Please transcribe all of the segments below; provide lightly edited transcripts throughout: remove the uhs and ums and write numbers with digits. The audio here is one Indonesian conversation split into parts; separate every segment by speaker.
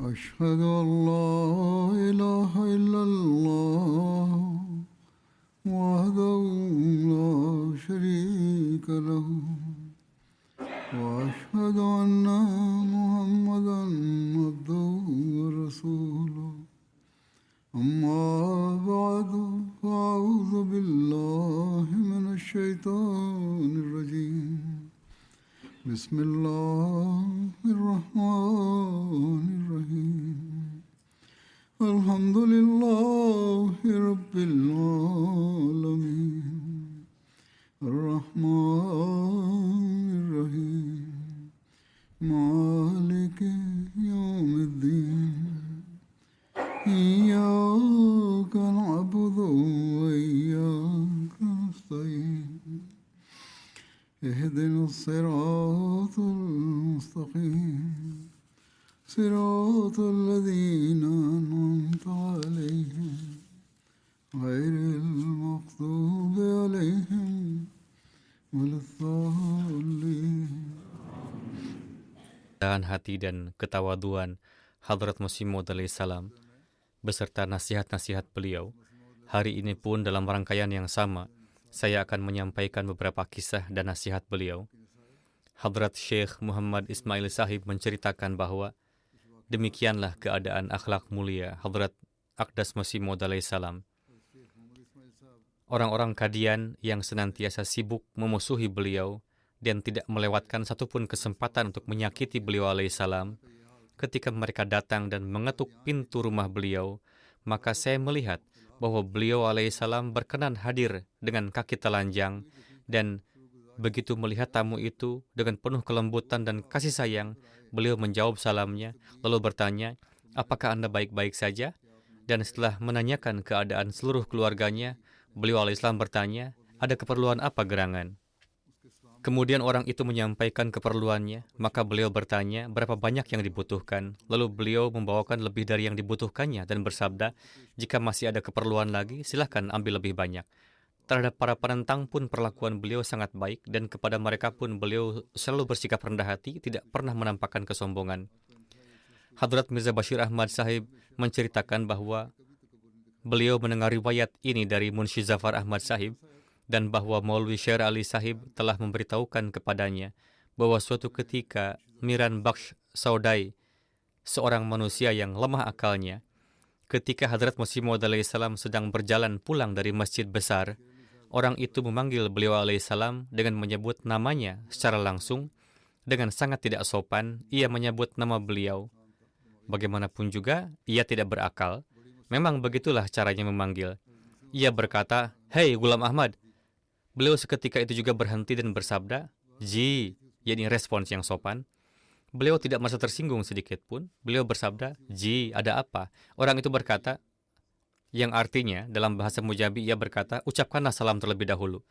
Speaker 1: أشهد أن لا إله إلا الله وحده لا شريك له وأشهد أن محمدا عبده ورسوله أما بعد فأعوذ بالله من الشيطان الرجيم بسم الله الرحمن الرحيم الحمد لله رب العالمين الرحمن الرحيم مالك يوم الدين إياك نعبد وإياك نستعين اهدنا الصراط المستقيم صراط الذين أنعمت عليهم غير المغضوب عليهم ولا الضالين.
Speaker 2: Kerendahan hati dan ketawaduan Hadrat Masih Maud alaihissalam beserta nasihat-nasihat beliau. Hari ini pun dalam rangkaian yang sama, saya akan menyampaikan beberapa kisah dan nasihat beliau. Hadrat Syekh Muhammad Ismail Sahib menceritakan bahwa demikianlah keadaan akhlak mulia Hadrat Aqdas Masih Maud alaihissalam. Orang-orang Qadian yang senantiasa sibuk memusuhi beliau dan tidak melewatkan satupun kesempatan untuk menyakiti beliau alaihissalam, ketika mereka datang dan mengetuk pintu rumah beliau, maka saya melihat bahwa beliau alaihissalam berkenan hadir dengan kaki telanjang, dan begitu melihat tamu itu dengan penuh kelembutan dan kasih sayang, beliau menjawab salamnya, lalu bertanya, "Apakah Anda baik-baik saja?" Dan setelah menanyakan keadaan seluruh keluarganya, beliau alaihissalam bertanya, "Ada keperluan apa gerangan?" Kemudian orang itu menyampaikan keperluannya, maka beliau bertanya berapa banyak yang dibutuhkan. Lalu beliau membawakan lebih dari yang dibutuhkannya dan bersabda, "Jika masih ada keperluan lagi, silahkan ambil lebih banyak." Terhadap para penentang pun perlakuan beliau sangat baik, dan kepada mereka pun beliau selalu bersikap rendah hati, tidak pernah menampakkan kesombongan. Hadrat Mirza Bashir Ahmad Sahib menceritakan bahwa beliau mendengar riwayat ini dari Munshi Zafar Ahmad Sahib, dan bahwa Maulwi Syair Ali Sahib telah memberitahukan kepadanya bahwa suatu ketika Miran Baksh Saudai, seorang manusia yang lemah akalnya, ketika Hadrat Masih Maud alaihissalam sedang berjalan pulang dari masjid besar, orang itu memanggil beliau alaihissalam dengan menyebut namanya secara langsung. Dengan sangat tidak sopan, ia menyebut nama beliau. Bagaimanapun juga, ia tidak berakal. Memang begitulah caranya memanggil. Ia berkata, "Hei Ghulam Ahmad." Beliau seketika itu juga berhenti dan bersabda, "Ji," yakni respons yang sopan. Beliau tidak merasa tersinggung sedikit pun. Beliau bersabda, "Ji, ada apa?" Orang itu berkata, yang artinya dalam bahasa Mujabi ia berkata, "Ucapkanlah salam terlebih dahulu."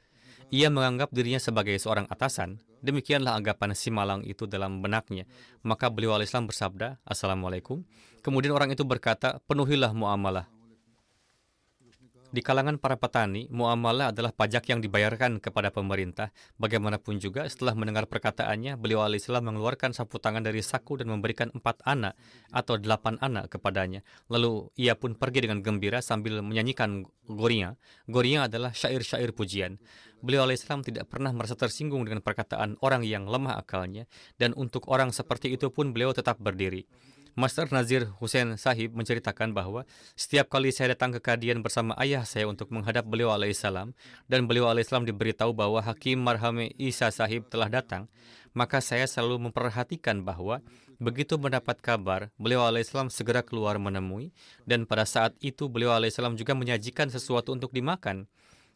Speaker 2: Ia menganggap dirinya sebagai seorang atasan. Demikianlah anggapan si malang itu dalam benaknya. Maka beliau alaihissalam bersabda, "Assalamualaikum." Kemudian orang itu berkata, "Penuhilah muamalah." Di kalangan para petani, muamalah adalah pajak yang dibayarkan kepada pemerintah. Bagaimanapun juga, setelah mendengar perkataannya, beliau alaihissalam mengeluarkan sapu tangan dari saku dan memberikan 4 anak atau 8 anak kepadanya. Lalu ia pun pergi dengan gembira sambil menyanyikan Goriya. Goriya adalah syair-syair pujian. Beliau alaihissalam tidak pernah merasa tersinggung dengan perkataan orang yang lemah akalnya, dan untuk orang seperti itu pun beliau tetap berdiri. Master Nazir Hussain Sahib menceritakan bahwa setiap kali saya datang ke Qadian bersama ayah saya untuk menghadap beliau alaihissalam, dan beliau alaihissalam diberitahu bahwa Hakim Marhame Isa Sahib telah datang, maka saya selalu memperhatikan bahwa begitu mendapat kabar, beliau alaihissalam segera keluar menemui, dan pada saat itu beliau alaihissalam juga menyajikan sesuatu untuk dimakan.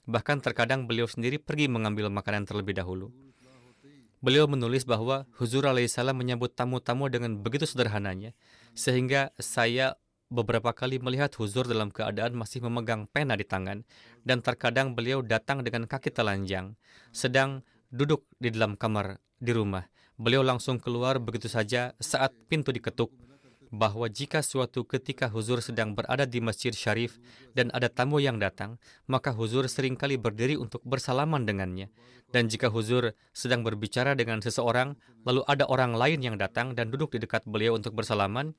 Speaker 2: Bahkan terkadang beliau sendiri pergi mengambil makanan terlebih dahulu. Beliau menulis bahwa Huzur alaihissalam menyambut tamu-tamu dengan begitu sederhananya, sehingga saya beberapa kali melihat Huzur dalam keadaan masih memegang pena di tangan, dan terkadang beliau datang dengan kaki telanjang, sedang duduk di dalam kamar di rumah. Beliau langsung keluar begitu saja saat pintu diketuk, bahwa jika suatu ketika Huzur sedang berada di Masjid Syarif dan ada tamu yang datang, maka Huzur seringkali berdiri untuk bersalaman dengannya. Dan jika Huzur sedang berbicara dengan seseorang, lalu ada orang lain yang datang dan duduk di dekat beliau untuk bersalaman,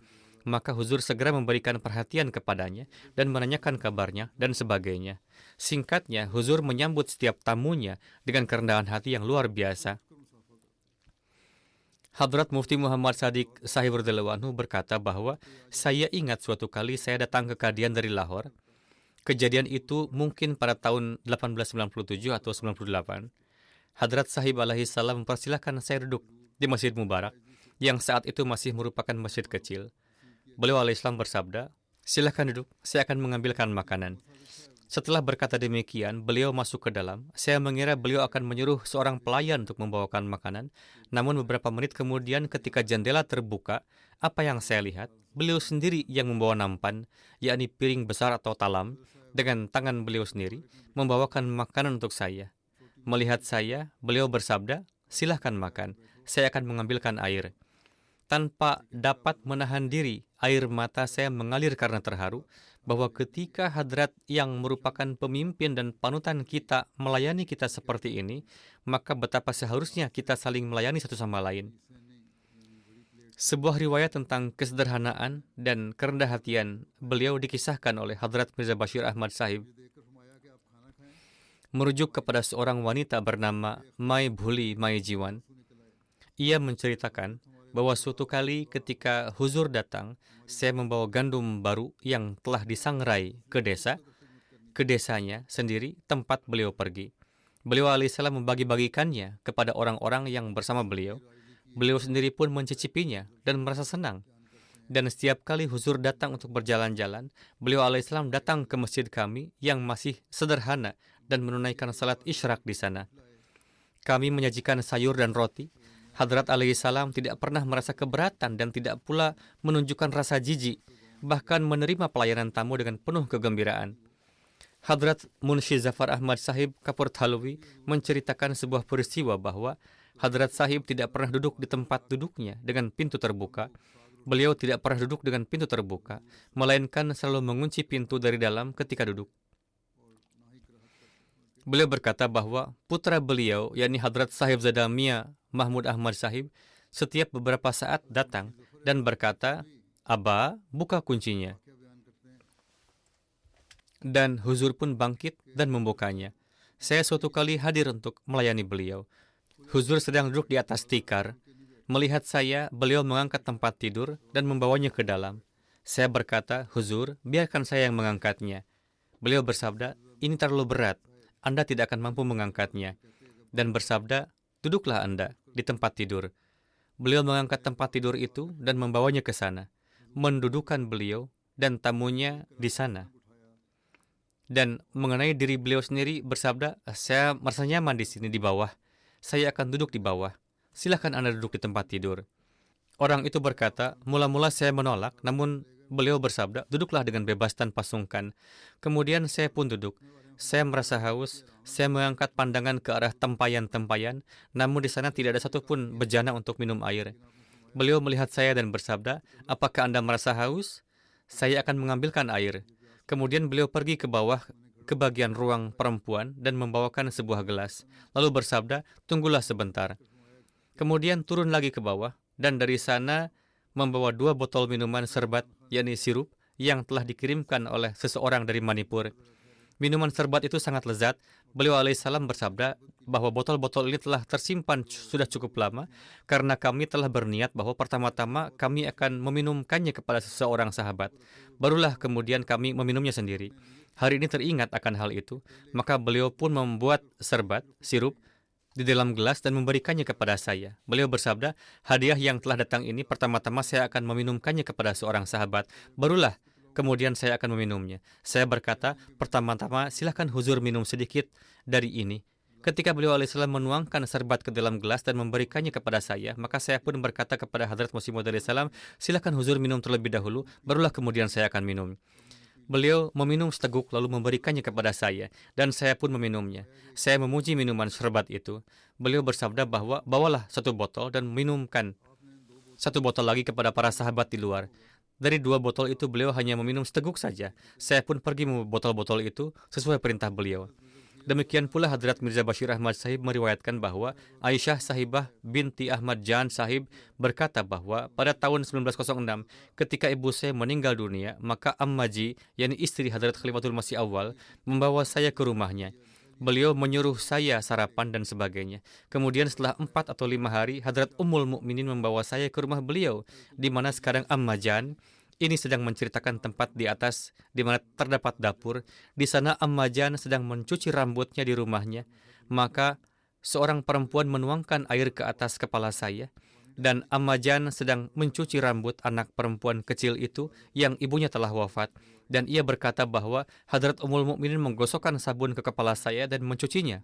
Speaker 2: Maka Huzur segera memberikan perhatian kepadanya dan menanyakan kabarnya dan sebagainya. Singkatnya, Huzur menyambut setiap tamunya dengan kerendahan hati yang luar biasa. Hadrat Mufti Muhammad Sadiq Sahib radhiyallahu anhu berkata bahwa saya ingat suatu kali saya datang ke Qadian dari Lahore. Kejadian itu mungkin pada tahun 1897 atau 98. Hadrat Sahib alaihi salam mempersilahkan saya duduk di Masjid Mubarak yang saat itu masih merupakan masjid kecil. Beliau alaihi salam bersabda, "Silakan duduk, saya akan mengambilkan makanan." Setelah berkata demikian, beliau masuk ke dalam. Saya mengira beliau akan menyuruh seorang pelayan untuk membawakan makanan. Namun beberapa menit kemudian ketika jendela terbuka, apa yang saya lihat? Beliau sendiri yang membawa nampan, yakni piring besar atau talam, dengan tangan beliau sendiri, membawakan makanan untuk saya. Melihat saya, beliau bersabda, "Silahkan makan, saya akan mengambilkan air." Tanpa dapat menahan diri, air mata saya mengalir karena terharu bahwa ketika hadrat yang merupakan pemimpin dan panutan kita melayani kita seperti ini, maka betapa seharusnya kita saling melayani satu sama lain. Sebuah riwayat tentang kesederhanaan dan kerendah hatian beliau dikisahkan oleh Hadrat Mirza Bashir Ahmad Sahib, merujuk kepada seorang wanita bernama Mai Bhuli Mai Jiwan. Ia menceritakan bahwa suatu kali ketika Huzur datang, saya membawa gandum baru yang telah disangrai ke desanya sendiri tempat beliau pergi. Beliau alaihissalam membagi-bagikannya kepada orang-orang yang bersama beliau. Beliau sendiri pun mencicipinya dan merasa senang. Dan setiap kali Huzur datang untuk berjalan-jalan, beliau alaihissalam datang ke masjid kami yang masih sederhana dan menunaikan salat isyraq di sana. Kami menyajikan sayur dan roti. Hadrat alaihissalam tidak pernah merasa keberatan dan tidak pula menunjukkan rasa jijik, bahkan menerima pelayanan tamu dengan penuh kegembiraan. Hadrat Munshi Zafar Ahmad Sahib Kapur Thalwi menceritakan sebuah peristiwa bahwa Hadrat Sahib tidak pernah duduk di tempat duduknya dengan pintu terbuka. Beliau tidak pernah duduk dengan pintu terbuka, melainkan selalu mengunci pintu dari dalam ketika duduk. Beliau berkata bahwa putra beliau, yakni Hadrat Sahib Zada Mia Mahmud Ahmad Sahib, setiap beberapa saat datang dan berkata, "Aba, buka kuncinya." Dan Huzur pun bangkit dan membukanya. Saya suatu kali hadir untuk melayani beliau. Huzur sedang duduk di atas tikar. Melihat saya, beliau mengangkat tempat tidur dan membawanya ke dalam. Saya berkata, "Huzur, biarkan saya yang mengangkatnya." Beliau bersabda, "Ini terlalu berat. Anda tidak akan mampu mengangkatnya." Dan bersabda, "Duduklah Anda di tempat tidur." Beliau mengangkat tempat tidur itu dan membawanya ke sana, mendudukan beliau dan tamunya di sana. Dan mengenai diri beliau sendiri bersabda, "Saya merasa nyaman di sini di bawah. Saya akan duduk di bawah. Silahkan Anda duduk di tempat tidur." Orang itu berkata, "Mula-mula saya menolak, namun beliau bersabda, 'Duduklah dengan bebas tanpa sungkan.' Kemudian saya pun duduk. Saya merasa haus. Saya mengangkat pandangan ke arah tempayan-tempayan, namun di sana tidak ada satupun bejana untuk minum air. Beliau melihat saya dan bersabda, 'Apakah Anda merasa haus? Saya akan mengambilkan air.' Kemudian beliau pergi ke bawah ke bagian ruang perempuan dan membawakan sebuah gelas. Lalu bersabda, 'Tunggulah sebentar.' Kemudian turun lagi ke bawah dan dari sana membawa 2 botol minuman serbat, yakni sirup, yang telah dikirimkan oleh seseorang dari Manipur. Minuman serbat itu sangat lezat. Beliau alaihissalam bersabda bahwa botol-botol ini telah tersimpan sudah cukup lama karena kami telah berniat bahwa pertama-tama kami akan meminumkannya kepada seseorang sahabat. Barulah kemudian kami meminumnya sendiri. Hari ini teringat akan hal itu, maka beliau pun membuat serbat, sirup, di dalam gelas dan memberikannya kepada saya. Beliau bersabda, hadiah yang telah datang ini pertama-tama saya akan meminumkannya kepada seorang sahabat. Barulah kemudian saya akan meminumnya. Saya berkata, pertama-tama silahkan Huzur minum sedikit dari ini. Ketika beliau alaihissalam menuangkan serbat ke dalam gelas dan memberikannya kepada saya, maka saya pun berkata kepada Hadrat Masih Maud alaihissalam, silahkan Huzur minum terlebih dahulu, barulah kemudian saya akan minum. Beliau meminum seteguk lalu memberikannya kepada saya, dan saya pun meminumnya. Saya memuji minuman serbat itu. Beliau bersabda bahwa bawalah 1 botol dan minumkan 1 botol lagi kepada para sahabat di luar. Dari 2 botol itu beliau hanya meminum seteguk saja. Saya pun pergi membawa botol-botol itu sesuai perintah beliau. Demikian pula Hadrat Mirza Bashir Ahmad Sahib meriwayatkan bahwa Aisyah Sahibah binti Ahmad Jan Sahib berkata bahwa pada tahun 1906 ketika ibu saya meninggal dunia, maka Ammaji, yakni istri Hadrat Khalifatul Masih Awal, membawa saya ke rumahnya. Beliau menyuruh saya sarapan dan sebagainya. Kemudian setelah 4 atau 5 hari, Hadrat Ummul Mukminin membawa saya ke rumah beliau, di mana sekarang Ammajan ini sedang menceritakan tempat di atas di mana terdapat dapur. Di sana Ammajan sedang mencuci rambutnya di rumahnya. Maka seorang perempuan menuangkan air ke atas kepala saya. Dan Ammajan sedang mencuci rambut anak perempuan kecil itu yang ibunya telah wafat. Dan ia berkata bahwa Hadrat Ummul Mukminin menggosokkan sabun ke kepala saya dan mencucinya.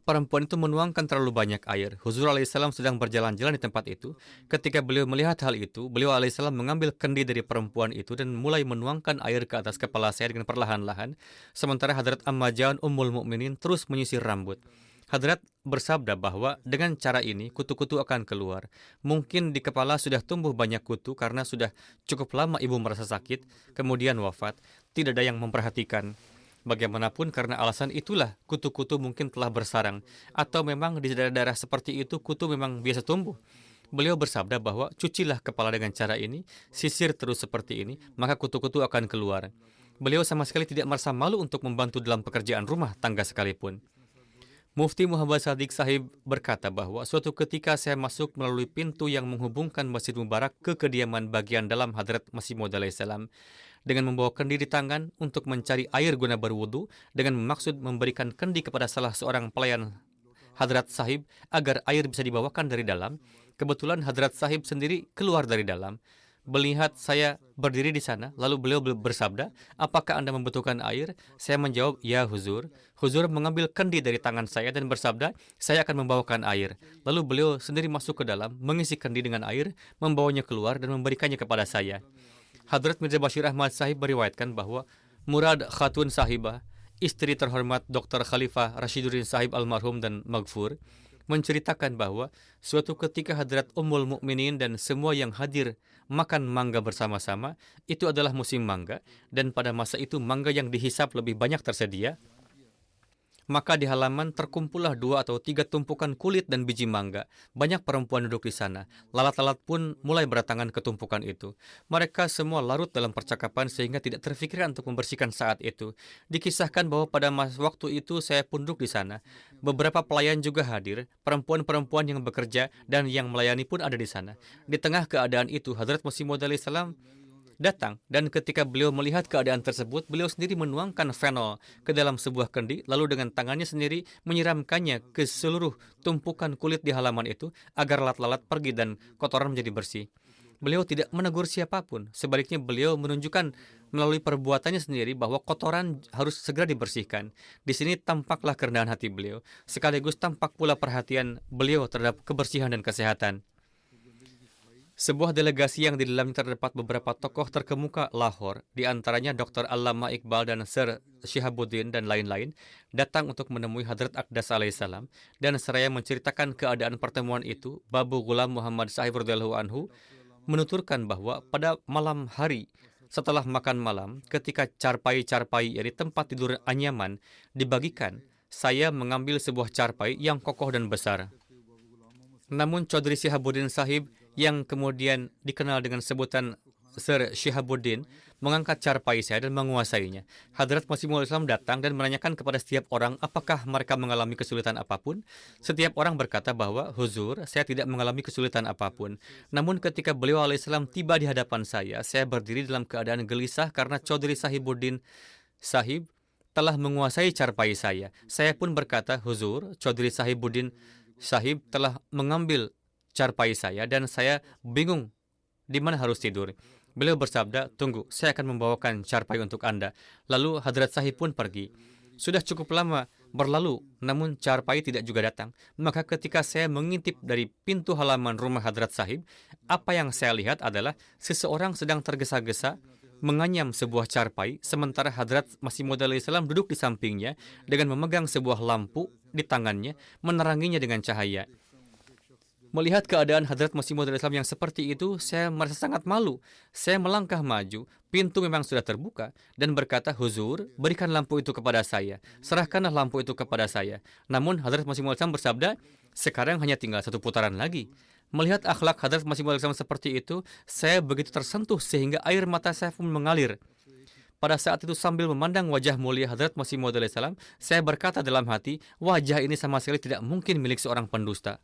Speaker 2: Perempuan itu menuangkan terlalu banyak air. Huzur alaihissalam sedang berjalan-jalan di tempat itu. Ketika beliau melihat hal itu, beliau alaihissalam mengambil kendi dari perempuan itu dan mulai menuangkan air ke atas kepala saya dengan perlahan-lahan. Sementara Hadrat Ammajan Ummul Mukminin terus menyisir rambut. Hadrat bersabda bahwa dengan cara ini kutu-kutu akan keluar. Mungkin di kepala sudah tumbuh banyak kutu karena sudah cukup lama ibu merasa sakit, kemudian wafat. Tidak ada yang memperhatikan. Bagaimanapun karena alasan itulah kutu-kutu mungkin telah bersarang. Atau memang di daerah-daerah seperti itu kutu memang biasa tumbuh. Beliau bersabda bahwa cucilah kepala dengan cara ini, sisir terus seperti ini, maka kutu-kutu akan keluar. Beliau sama sekali tidak merasa malu untuk membantu dalam pekerjaan rumah tangga sekalipun. Mufti Muhammad Sadiq Sahib berkata bahwa suatu ketika saya masuk melalui pintu yang menghubungkan Masjid Mubarak ke kediaman bagian dalam Hadrat Masih Maud alaihissalam dengan membawa kendi di tangan untuk mencari air guna berwudu dengan maksud memberikan kendi kepada salah seorang pelayan Hadrat Sahib agar air bisa dibawakan dari dalam. Kebetulan Hadrat Sahib sendiri keluar dari dalam. Melihat saya berdiri di sana, lalu beliau bersabda, apakah Anda membutuhkan air? Saya menjawab, ya Huzur. Huzur mengambil kendi dari tangan saya dan bersabda, saya akan membawakan air. Lalu beliau sendiri masuk ke dalam, mengisi kendi dengan air, membawanya keluar dan memberikannya kepada saya. Hadrat Mirza Bashir Ahmad Sahib meriwayatkan bahwa Murad Khatun Sahibah, istri terhormat Dr. Khalifah Rashiduddin Sahib almarhum dan maghfur, menceritakan bahwa suatu ketika Hadrat Ummul Mukminin dan semua yang hadir makan mangga bersama-sama. Itu adalah musim mangga, dan pada masa itu mangga yang dihisap lebih banyak tersedia. Maka di halaman terkumpullah 2 atau 3 tumpukan kulit dan biji mangga. Banyak perempuan duduk di sana. Lalat-lalat pun mulai berdatangan ke tumpukan itu. Mereka semua larut dalam percakapan sehingga tidak terfikirkan untuk membersihkan saat itu. Dikisahkan bahwa pada waktu itu saya pun duduk di sana. Beberapa pelayan juga hadir. Perempuan-perempuan yang bekerja dan yang melayani pun ada di sana. Di tengah keadaan itu, Hadrat Masih Maud alaihissalam datang, dan ketika beliau melihat keadaan tersebut, beliau sendiri menuangkan fenol ke dalam sebuah kendi, lalu dengan tangannya sendiri menyiramkannya ke seluruh tumpukan kulit di halaman itu agar lalat-lalat pergi dan kotoran menjadi bersih. Beliau tidak menegur siapapun, sebaliknya beliau menunjukkan melalui perbuatannya sendiri bahwa kotoran harus segera dibersihkan. Di sini tampaklah kerendahan hati beliau, sekaligus tampak pula perhatian beliau terhadap kebersihan dan kesehatan. Sebuah delegasi yang di dalamnya terdapat beberapa tokoh terkemuka Lahore, di antaranya Dr. Allama Iqbal dan Sir Shihabuddin dan lain-lain, datang untuk menemui Hadrat Aqdas alaihissalam, dan seraya menceritakan keadaan pertemuan itu. Babu Ghulam Muhammad Sahib radhiyallahu anhu menuturkan bahwa pada malam hari setelah makan malam, ketika carpai-carpai dari tempat tidur anyaman dibagikan, saya mengambil sebuah carpai yang kokoh dan besar. Namun Chaudhry Shihabuddin Sahib yang kemudian dikenal dengan sebutan Sir Shihabuddin mengangkat carpai saya dan menguasainya. Hadrat Masih Maud Islam datang dan menanyakan kepada setiap orang apakah mereka mengalami kesulitan apapun. Setiap orang berkata bahwa, Huzur, saya tidak mengalami kesulitan apapun. Namun ketika beliau alaihissalam tiba di hadapan saya berdiri dalam keadaan gelisah karena Chaudhry Shihabuddin Sahib telah menguasai carpai saya. Saya pun berkata, Huzur, Chaudhry Shihabuddin Sahib telah mengambil carpai saya dan saya bingung di mana harus tidur. Beliau bersabda, tunggu, saya akan membawakan carpai untuk Anda. Lalu Hadrat Sahib pun pergi. Sudah cukup lama berlalu, namun carpai tidak juga datang. Maka ketika saya mengintip dari pintu halaman rumah Hadrat Sahib, apa yang saya lihat adalah seseorang sedang tergesa-gesa menganyam sebuah carpai, sementara Hadrat Masih Maud alaihissalam duduk di sampingnya dengan memegang sebuah lampu di tangannya, meneranginya dengan cahaya. Melihat keadaan Hadrat Masih Maud Islam yang seperti itu, saya merasa sangat malu. Saya melangkah maju, pintu memang sudah terbuka, dan berkata, Huzur, berikan lampu itu kepada saya. Serahkanlah lampu itu kepada saya. Namun Hadrat Masih Maud Islam bersabda, sekarang hanya tinggal 1 putaran lagi. Melihat akhlak Hadrat Masih Maud Islam seperti itu, saya begitu tersentuh sehingga air mata saya pun mengalir. Pada saat itu sambil memandang wajah mulia Hadrat Masih Maud Islam, saya berkata dalam hati, wajah ini sama sekali tidak mungkin milik seorang pendusta.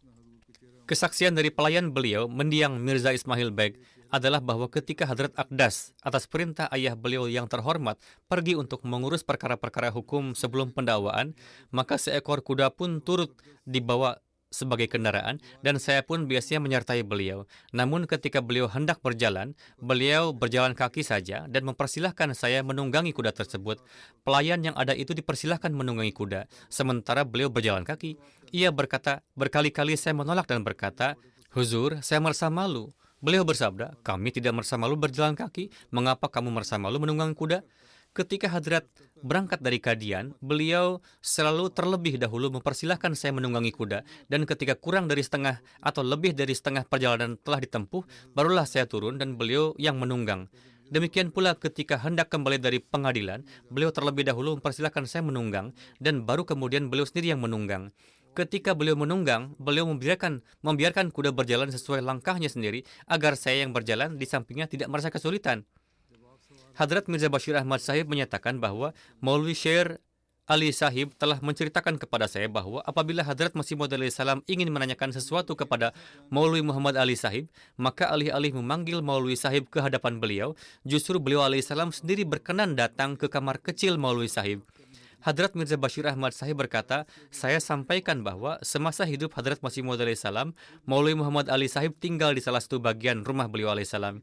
Speaker 2: Kesaksian dari pelayan beliau, mendiang Mirza Ismail Beg, adalah bahwa ketika Hadrat Akdas, atas perintah ayah beliau yang terhormat, pergi untuk mengurus perkara-perkara hukum sebelum pendakwaan, maka seekor kuda pun turut dibawa sebagai kendaraan, dan saya pun biasanya menyertai beliau. Namun ketika beliau hendak berjalan, beliau berjalan kaki saja dan mempersilahkan saya menunggangi kuda tersebut. Pelayan yang ada itu dipersilahkan menunggangi kuda, sementara beliau berjalan kaki. Ia berkata, berkali-kali saya menolak dan berkata, Huzur, saya merasa malu. Beliau bersabda, kami tidak merasa malu berjalan kaki, mengapa kamu merasa malu menunggang kuda? Ketika Hadrat berangkat dari Kadian, beliau selalu terlebih dahulu mempersilahkan saya menunggangi kuda, dan ketika kurang dari setengah atau lebih dari setengah perjalanan telah ditempuh, barulah saya turun dan beliau yang menunggang. Demikian pula ketika hendak kembali dari pengadilan, beliau terlebih dahulu mempersilahkan saya menunggang, dan baru kemudian beliau sendiri yang menunggang. Ketika beliau menunggang, beliau membiarkan kuda berjalan sesuai langkahnya sendiri, agar saya yang berjalan di sampingnya tidak merasa kesulitan. Hadrat Mirza Bashir Ahmad Sahib menyatakan bahwa Maulwi Syair Ali Sahib telah menceritakan kepada saya bahwa apabila Hadrat Masih Maud Salam ingin menanyakan sesuatu kepada Maulwi Muhammad Ali Sahib, maka alih-alih memanggil Maulwi Sahib ke hadapan beliau, justru beliau alaihissalam sendiri berkenan datang ke kamar kecil Maulwi Sahib. Hadrat Mirza Bashir Ahmad Sahib berkata, saya sampaikan bahwa semasa hidup Hadrat Masih Maud Salam, Maulwi Muhammad Ali Sahib tinggal di salah satu bagian rumah beliau alaihissalam.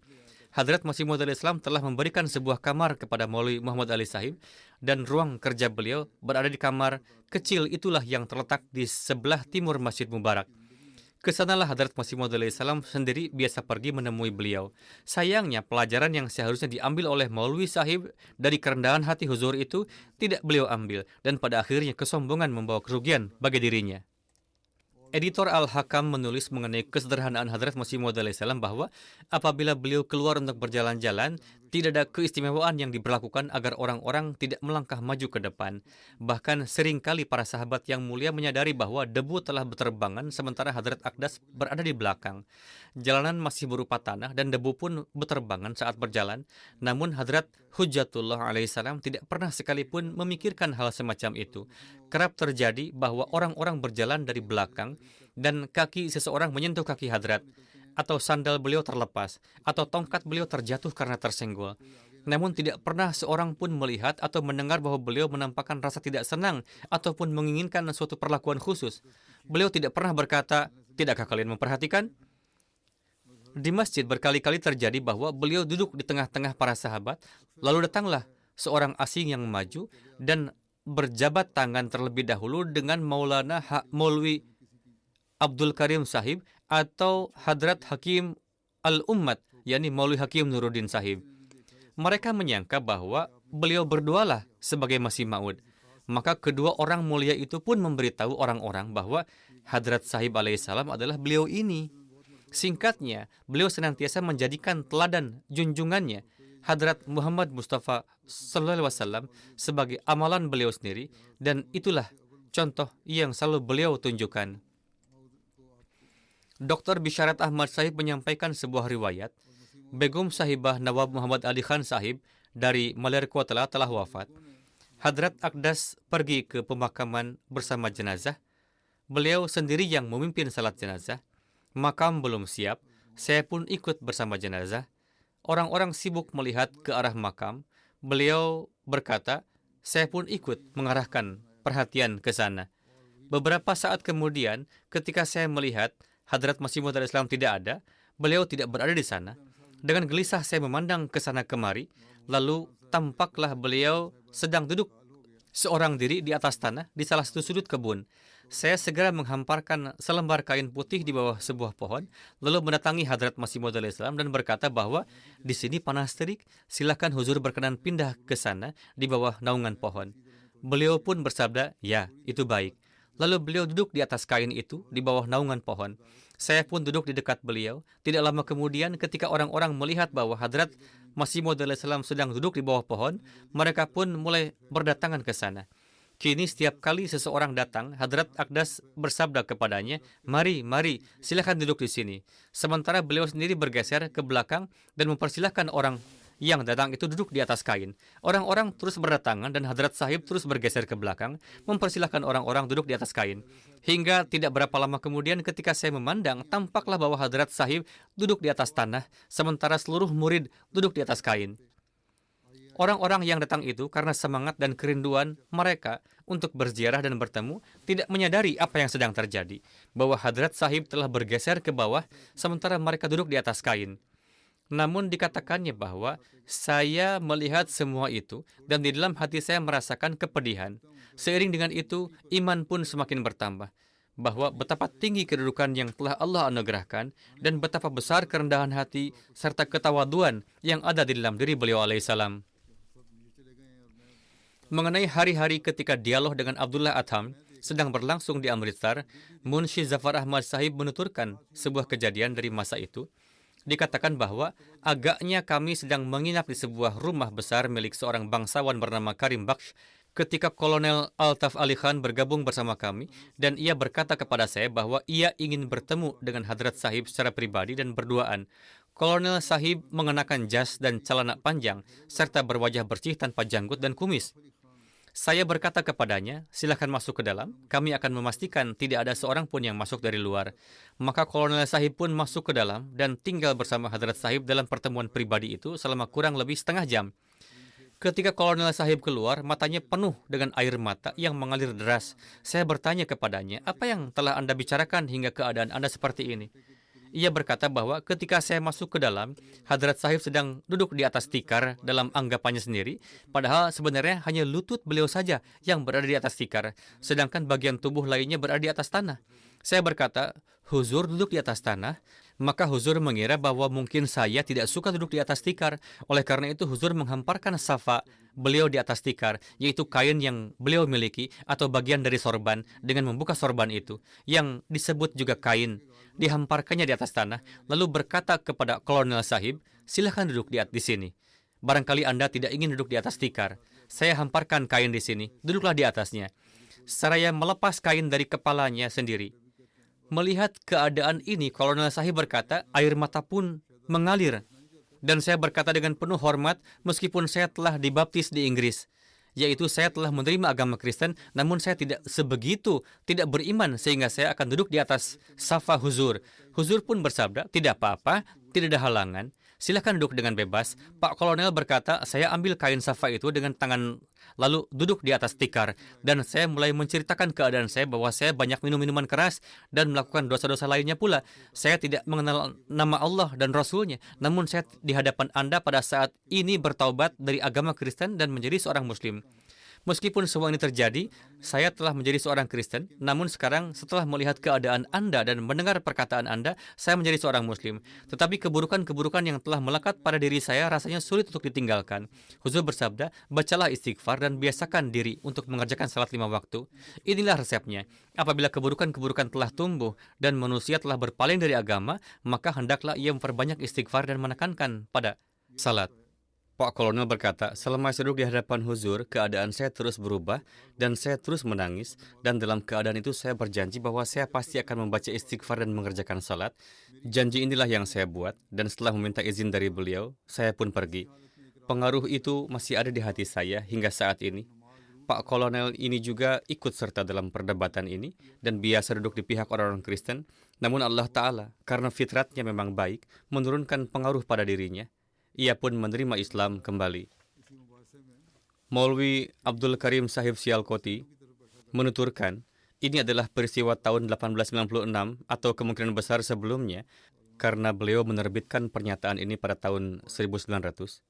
Speaker 2: Hadrat Masih Maud Islam telah memberikan sebuah kamar kepada Maulwi Muhammad Ali Sahib, dan ruang kerja beliau berada di kamar kecil itulah yang terletak di sebelah timur Masjid Mubarak. Kesanalah Hadrat Masih Maud Islam sendiri biasa pergi menemui beliau. Sayangnya pelajaran yang seharusnya diambil oleh Maulwi Sahib dari kerendahan hati huzur itu tidak beliau ambil, dan pada akhirnya kesombongan membawa kerugian bagi dirinya. Editor Al-Hakam menulis mengenai kesederhanaan Hadrat Masih Maud Salam bahwa apabila beliau keluar untuk berjalan-jalan, tidak ada keistimewaan yang diberlakukan agar orang-orang tidak melangkah maju ke depan. Bahkan seringkali para sahabat yang mulia menyadari bahwa debu telah berterbangan sementara Hadrat Akdas berada di belakang. Jalanan masih berupa tanah dan debu pun berterbangan saat berjalan. Namun Hadrat Hujjatullah alaihissalam tidak pernah sekalipun memikirkan hal semacam itu. Kerap terjadi bahwa orang-orang berjalan dari belakang dan kaki seseorang menyentuh kaki Hadrat, atau sandal beliau terlepas, atau tongkat beliau terjatuh karena tersenggol. Namun tidak pernah seorang pun melihat atau mendengar bahwa beliau menampakkan rasa tidak senang ataupun menginginkan suatu perlakuan khusus. Beliau tidak pernah berkata, tidakkah kalian memperhatikan? Di masjid berkali-kali terjadi bahwa beliau duduk di tengah-tengah para sahabat, lalu datanglah seorang asing yang maju dan berjabat tangan terlebih dahulu dengan Maulana Maulwi Abdul Karim Sahib atau Hadrat Hakim Al-Ummat, yakni Maulwi Hakim Nuruddin Sahib. Mereka menyangka bahwa beliau berdualah sebagai Masih Maud. Maka kedua orang mulia itu pun memberitahu orang-orang bahwa Hadrat Sahib alaihissalam adalah beliau ini. Singkatnya, beliau senantiasa menjadikan teladan junjungannya, Hadrat Muhammad Mustafa Sallallahu Alaihi Wasallam, sebagai amalan beliau sendiri, dan itulah contoh yang selalu beliau tunjukkan. Dr. Bisharat Ahmad Sahib menyampaikan sebuah riwayat. Begum Sahibah Nawab Muhammad Ali Khan Sahib dari Malerkotla telah wafat. Hadrat Akdas pergi ke pemakaman bersama jenazah. Beliau sendiri yang memimpin salat jenazah. Makam belum siap, saya pun ikut bersama jenazah. Orang-orang sibuk melihat ke arah makam. Beliau berkata, saya pun ikut mengarahkan perhatian ke sana. Beberapa saat kemudian, ketika saya melihat Hadrat Masih Maud Islam tidak ada, beliau tidak berada di sana. Dengan gelisah saya memandang ke sana kemari, lalu tampaklah beliau sedang duduk seorang diri di atas tanah di salah satu sudut kebun. Saya segera menghamparkan selembar kain putih di bawah sebuah pohon, lalu mendatangi Hadrat Masih Maud Islam dan berkata bahwa di sini panas terik, silakan huzur berkenan pindah ke sana di bawah naungan pohon. Beliau pun bersabda, ya, itu baik. Lalu beliau duduk di atas kain itu di bawah naungan pohon. Saya pun duduk di dekat beliau. Tidak lama kemudian ketika orang-orang melihat bahwa Hadrat Masih Maud alaihissalam sedang duduk di bawah pohon, mereka pun mulai berdatangan ke sana. Kini setiap kali seseorang datang, Hadrat Aqdas bersabda kepadanya, "Mari, mari, silakan duduk di sini." Sementara beliau sendiri bergeser ke belakang dan mempersilahkan orang yang datang itu duduk di atas kain. Orang-orang terus berdatangan dan Hadrat Sahib terus bergeser ke belakang, mempersilahkan orang-orang duduk di atas kain. Hingga tidak berapa lama kemudian ketika saya memandang, tampaklah bahwa Hadrat Sahib duduk di atas tanah, sementara seluruh murid duduk di atas kain. Orang-orang yang datang itu karena semangat dan kerinduan mereka untuk berziarah dan bertemu, tidak menyadari apa yang sedang terjadi, bahwa Hadrat Sahib telah bergeser ke bawah, sementara mereka duduk di atas kain. Namun dikatakannya bahwa saya melihat semua itu dan di dalam hati saya merasakan kepedihan. Seiring dengan itu, iman pun semakin bertambah. Bahwa betapa tinggi kedudukan yang telah Allah anugerahkan dan betapa besar kerendahan hati serta ketawaduan yang ada di dalam diri beliau alaihissalam. Mengenai hari-hari ketika dialog dengan Abdullah Adham sedang berlangsung di Amritsar, Munshi Zafar Ahmad Sahib menuturkan sebuah kejadian dari masa itu. Dikatakan bahwa agaknya kami sedang menginap di sebuah rumah besar milik seorang bangsawan bernama Karim Baksh ketika Kolonel Altaf Ali Khan bergabung bersama kami dan ia berkata kepada saya bahwa ia ingin bertemu dengan Hadrat Sahib secara pribadi dan berduaan. Kolonel Sahib mengenakan jas dan celana panjang serta berwajah bersih tanpa janggut dan kumis. Saya berkata kepadanya, "Silakan masuk ke dalam, kami akan memastikan tidak ada seorang pun yang masuk dari luar." Maka Kolonel Sahib pun masuk ke dalam dan tinggal bersama Hadrat Sahib dalam pertemuan pribadi itu selama kurang lebih setengah jam. Ketika Kolonel Sahib keluar, matanya penuh dengan air mata yang mengalir deras. Saya bertanya kepadanya, "Apa yang telah Anda bicarakan hingga keadaan Anda seperti ini?" Ia berkata bahwa ketika saya masuk ke dalam, Hadrat Sahib sedang duduk di atas tikar dalam anggapannya sendiri, padahal sebenarnya hanya lutut beliau saja yang berada di atas tikar, sedangkan bagian tubuh lainnya berada di atas tanah. Saya berkata, "Huzur duduk di atas tanah?" Maka Huzur mengira bahwa mungkin saya tidak suka duduk di atas tikar. Oleh karena itu Huzur menghamparkan safa beliau di atas tikar, yaitu kain yang beliau miliki atau bagian dari sorban, dengan membuka sorban itu, yang disebut juga kain. Dihamparkannya di atas tanah, lalu berkata kepada Kolonel Sahib, "Silakan duduk di sini. Barangkali Anda tidak ingin duduk di atas tikar. Saya hamparkan kain di sini, duduklah di atasnya." Seraya melepas kain dari kepalanya sendiri. Melihat keadaan ini, Kolonel Sahib berkata, air mata pun mengalir. Dan saya berkata dengan penuh hormat, meskipun saya telah dibaptis di Inggris, yaitu saya telah menerima agama Kristen, namun saya tidak sebegitu, tidak beriman sehingga saya akan duduk di atas safa Huzur. Huzur pun bersabda, "Tidak apa-apa, tidak ada halangan. Silakan duduk dengan bebas." Pak Kolonel berkata, saya ambil kain safa itu dengan tangan lalu duduk di atas tikar. Dan saya mulai menceritakan keadaan saya bahwa saya banyak minum minuman keras dan melakukan dosa-dosa lainnya pula. Saya tidak mengenal nama Allah dan Rasulnya. Namun saya di hadapan Anda pada saat ini bertaubat dari agama Kristen dan menjadi seorang Muslim. Meskipun semua ini terjadi, saya telah menjadi seorang Kristen, namun sekarang setelah melihat keadaan Anda dan mendengar perkataan Anda, saya menjadi seorang Muslim. Tetapi keburukan-keburukan yang telah melekat pada diri saya rasanya sulit untuk ditinggalkan. Huzur bersabda, "Bacalah istighfar dan biasakan diri untuk mengerjakan salat 5 waktu. Inilah resepnya. Apabila keburukan-keburukan telah tumbuh dan manusia telah berpaling dari agama, maka hendaklah ia memperbanyak istighfar dan menekankan pada salat." Pak Kolonel berkata, selama saya duduk di hadapan Huzur, keadaan saya terus berubah dan saya terus menangis. Dan dalam keadaan itu saya berjanji bahwa saya pasti akan membaca istighfar dan mengerjakan salat. Janji inilah yang saya buat dan setelah meminta izin dari beliau, saya pun pergi. Pengaruh itu masih ada di hati saya hingga saat ini. Pak Kolonel ini juga ikut serta dalam perdebatan ini dan biasa duduk di pihak orang-orang Kristen. Namun Allah Ta'ala, karena fitratnya memang baik, menurunkan pengaruh pada dirinya. Ia pun menerima Islam kembali. Maulwi Abdul Karim Sahib Sialkoti menuturkan, ini adalah peristiwa tahun 1896 atau kemungkinan besar sebelumnya, karena beliau menerbitkan pernyataan ini pada tahun 1900.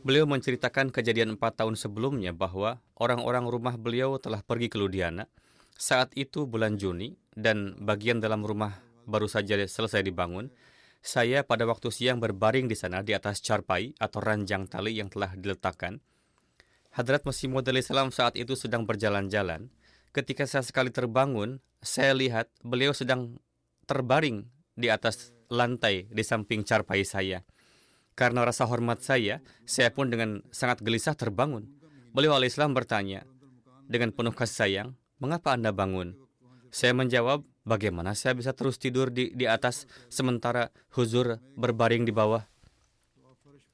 Speaker 2: Beliau menceritakan kejadian 4 tahun sebelumnya bahwa orang-orang rumah beliau telah pergi ke Ludhiana. Saat itu bulan Juni dan bagian dalam rumah baru saja selesai dibangun. Saya pada waktu siang berbaring di sana di atas carpai atau ranjang tali yang telah diletakkan. Hadrat Masih Maud alaihissalam saat itu sedang berjalan-jalan. Ketika saya sekali terbangun, saya lihat beliau sedang terbaring di atas lantai di samping carpai saya. Karena rasa hormat saya pun dengan sangat gelisah terbangun. Beliau alaihissalam bertanya dengan penuh kasih sayang, "Mengapa Anda bangun?" Saya menjawab, "Bagaimana saya bisa terus tidur di atas sementara Huzur berbaring di bawah?"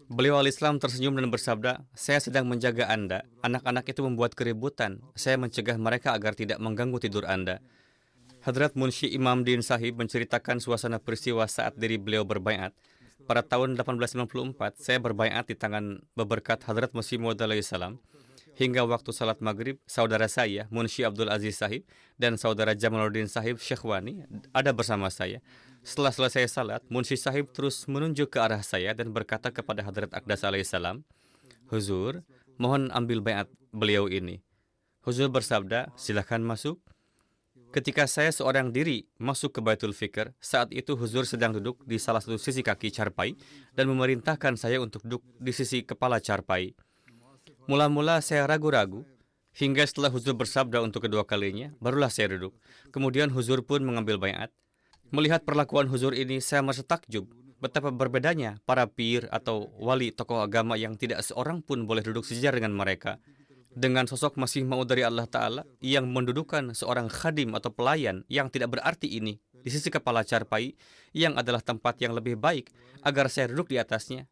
Speaker 2: Beliau alaihissalam tersenyum dan bersabda, "Saya sedang menjaga Anda. Anak-anak itu membuat keributan. Saya mencegah mereka agar tidak mengganggu tidur Anda." Hadrat Munshi Imam Din Sahib menceritakan suasana peristiwa saat diri beliau berbaiat. Pada tahun 1894, saya berbaiat di tangan beberkat Hadrat Masih Maud alaihissalam. Hingga waktu salat maghrib, saudara saya, Munshi Abdul Aziz Sahib, dan saudara Jamaluddin Sahib Syekhwani ada bersama saya. Setelah selesai salat, Munshi Sahib terus menunjuk ke arah saya dan berkata kepada Hadrat Aqdas alaihissalam, "Huzur, mohon ambil baiat beliau ini." Huzur bersabda, "Silakan masuk." Ketika saya seorang diri masuk ke Baitul Fikr, saat itu Huzur sedang duduk di salah satu sisi kaki carpai dan memerintahkan saya untuk duduk di sisi kepala carpai. Mula-mula saya ragu-ragu, hingga setelah Huzur bersabda untuk kedua kalinya, barulah saya duduk. Kemudian Huzur pun mengambil baiat. Melihat perlakuan Huzur ini, saya merasa takjub betapa berbedanya para pir atau wali tokoh agama yang tidak seorang pun boleh duduk sejajar dengan mereka. Dengan sosok Masih Maud dari Allah Ta'ala yang mendudukan seorang khadim atau pelayan yang tidak berarti ini di sisi kepala carpai yang adalah tempat yang lebih baik agar saya duduk di atasnya.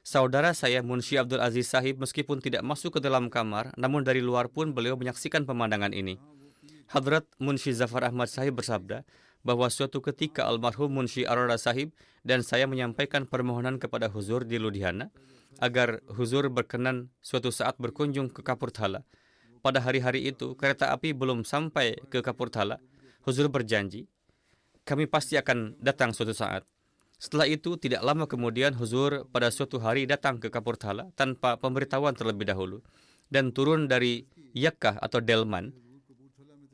Speaker 2: Saudara saya Munshi Abdul Aziz Sahib meskipun tidak masuk ke dalam kamar, namun dari luar pun beliau menyaksikan pemandangan ini. Hadrat Munshi Zafar Ahmad Sahib bersabda bahwa suatu ketika almarhum Munshi Arora Sahib dan saya menyampaikan permohonan kepada Huzur di Ludhiana agar Huzur berkenan suatu saat berkunjung ke Kapurthala. Pada hari-hari itu, kereta api belum sampai ke Kapurthala. Huzur berjanji, "Kami pasti akan datang suatu saat." Setelah itu, tidak lama kemudian Huzur pada suatu hari datang ke Kapurthala tanpa pemberitahuan terlebih dahulu dan turun dari Yakkah atau Delman.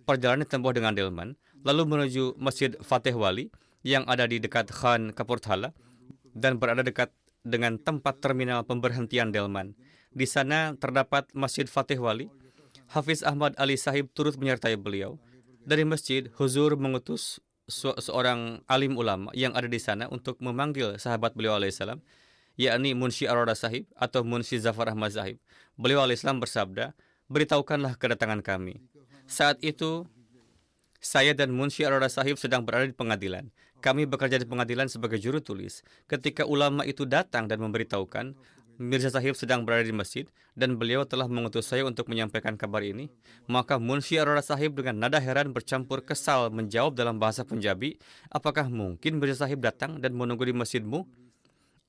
Speaker 2: Perjalanan ditempuh dengan Delman, lalu menuju Masjid Fateh Wali yang ada di dekat Khan Kapurthala dan berada dekat dengan tempat terminal pemberhentian Delman. Di sana terdapat Masjid Fateh Wali. Hafiz Ahmad Ali Sahib turut menyertai beliau. Dari masjid, Huzur mengutus seorang alim ulama yang ada di sana untuk memanggil sahabat beliau alaihissalam, yakni Munshi Arora Sahib atau Munshi Zafar Ahmad Sahib. Beliau alaihissalam bersabda, "Beritahukanlah kedatangan kami." Saat itu, saya dan Munshi Arora Sahib sedang berada di pengadilan. Kami bekerja di pengadilan sebagai juru tulis. Ketika ulama itu datang dan memberitahukan, Mirza Sahib sedang berada di masjid dan beliau telah mengutus saya untuk menyampaikan kabar ini, maka Munshi Arora Sahib dengan nada heran bercampur kesal menjawab dalam bahasa Punjabi, "Apakah mungkin Mirza Sahib datang dan menunggu di masjidmu?